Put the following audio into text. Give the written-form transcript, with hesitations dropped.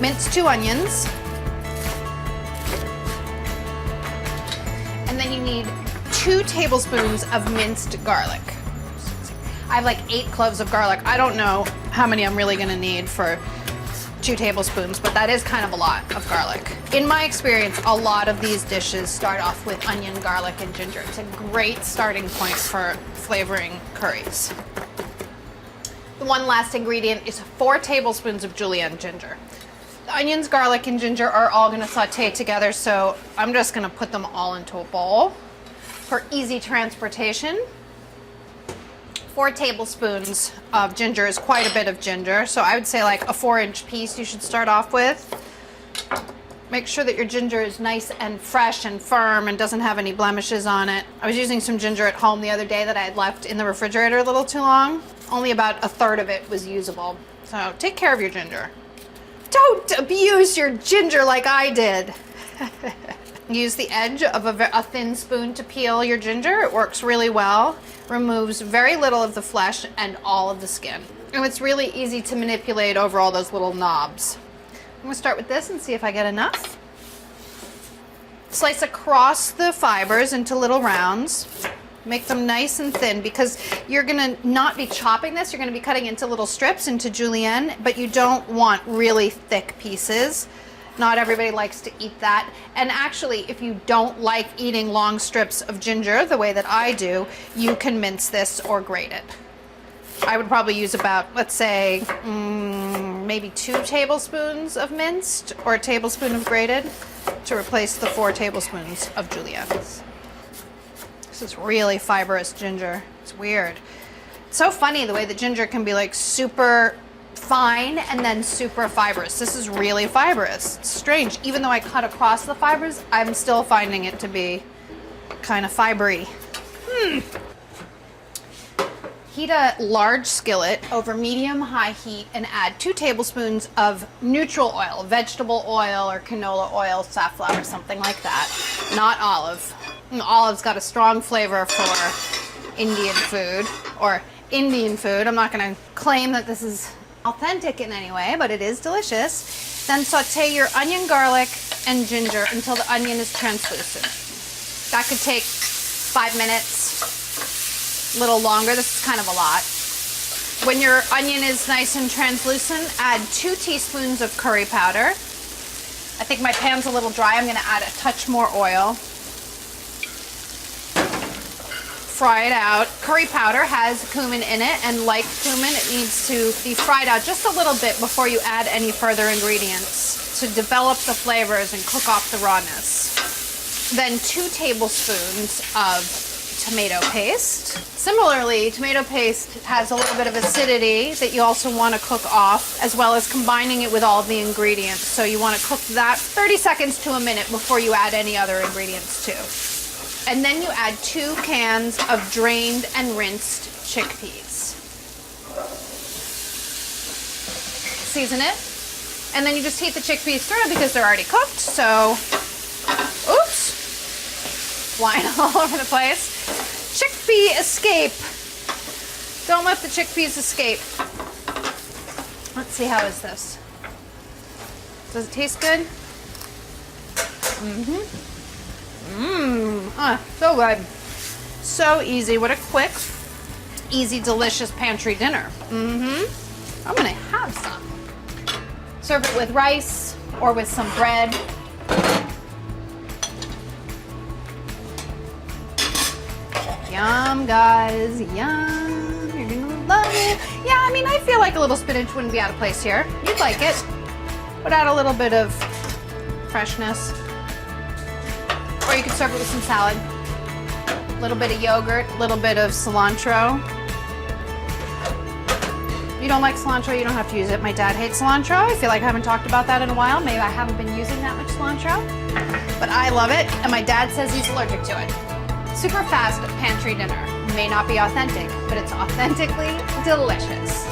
mince 2 onions. And then you need 2 tablespoons of minced garlic. I have like 8 cloves of garlic. I don't know how many I'm really gonna need for 2 tablespoons, but that is kind of a lot of garlic. In my experience, a lot of these dishes start off with onion, garlic, and ginger. It's a great starting point for flavoring curries. The one last ingredient is 4 tablespoons of julienne ginger. The onions, garlic, and ginger are all gonna saute together, so I'm just gonna put them all into a bowl for easy transportation. 4 tablespoons of ginger is quite a bit of ginger, so I would say like a 4-inch piece you should start off with. Make sure that your ginger is nice and fresh and firm and doesn't have any blemishes on it. I was using some ginger at home the other day that I had left in the refrigerator a little too long. Only about a third of it was usable, so take care of your ginger. Don't abuse your ginger like I did. Use the edge of a thin spoon to peel your ginger. It works really well. Removes very little of the flesh and all of the skin. And it's really easy to manipulate over all those little knobs. I'm gonna start with this and see if I get enough. Slice across the fibers into little rounds. Make them nice and thin because you're gonna not be chopping this, you're gonna be cutting into little strips into julienne, but you don't want really thick pieces. Not everybody likes to eat that. And actually, if you don't like eating long strips of ginger the way that I do, you can mince this or grate it. I would probably use about, let's say, maybe 2 tablespoons of minced or a tablespoon of grated to replace the 4 tablespoons of julienne. This is really fibrous ginger. It's weird. It's so funny the way the ginger can be like super fine and then super fibrous. This is really fibrous. It's strange. Even though I cut across the fibers, I'm still finding it to be kind of fibery. Heat a large skillet over medium-high heat and add 2 tablespoons of neutral oil, vegetable oil or canola oil, safflower, something like that. Not olive. Olive's got a strong flavor for Indian food or Indian food. I'm not going to claim that this is authentic in any way, but it is delicious. Then saute your onion, garlic, and ginger until the onion is translucent. That could take 5 minutes, a little longer. This is kind of a lot. When your onion is nice and translucent, add 2 teaspoons of curry powder. I think my pan's a little dry. I'm going to add a touch more oil. Fry it out. Curry powder has cumin in it, and like cumin, it needs to be fried out just a little bit before you add any further ingredients to develop the flavors and cook off the rawness. Then 2 tablespoons of tomato paste. Similarly, tomato paste has a little bit of acidity that you also want to cook off, as well as combining it with all of the ingredients. So you want to cook that 30 seconds to a minute before you add any other ingredients too. And then you add 2 cans of drained and rinsed chickpeas. Season it. And then you just heat the chickpeas through because they're already cooked. So, oops, flying all over the place. Chickpea escape. Don't let the chickpeas escape. Let's see, how is this? Does it taste good? So good. So easy. What a quick, easy, delicious pantry dinner. I'm gonna have some. Serve it with rice or with some bread. Yum, guys, yum. You're gonna love it. Yeah, I mean, I feel like a little spinach wouldn't be out of place here. You'd like it. Would add a little bit of freshness. Or you could serve it with some salad. A little bit of yogurt, a little bit of cilantro. If you don't like cilantro, you don't have to use it. My dad hates cilantro. I feel like I haven't talked about that in a while. Maybe I haven't been using that much cilantro. But I love it, and my dad says he's allergic to it. Super fast pantry dinner. May not be authentic, but it's authentically delicious.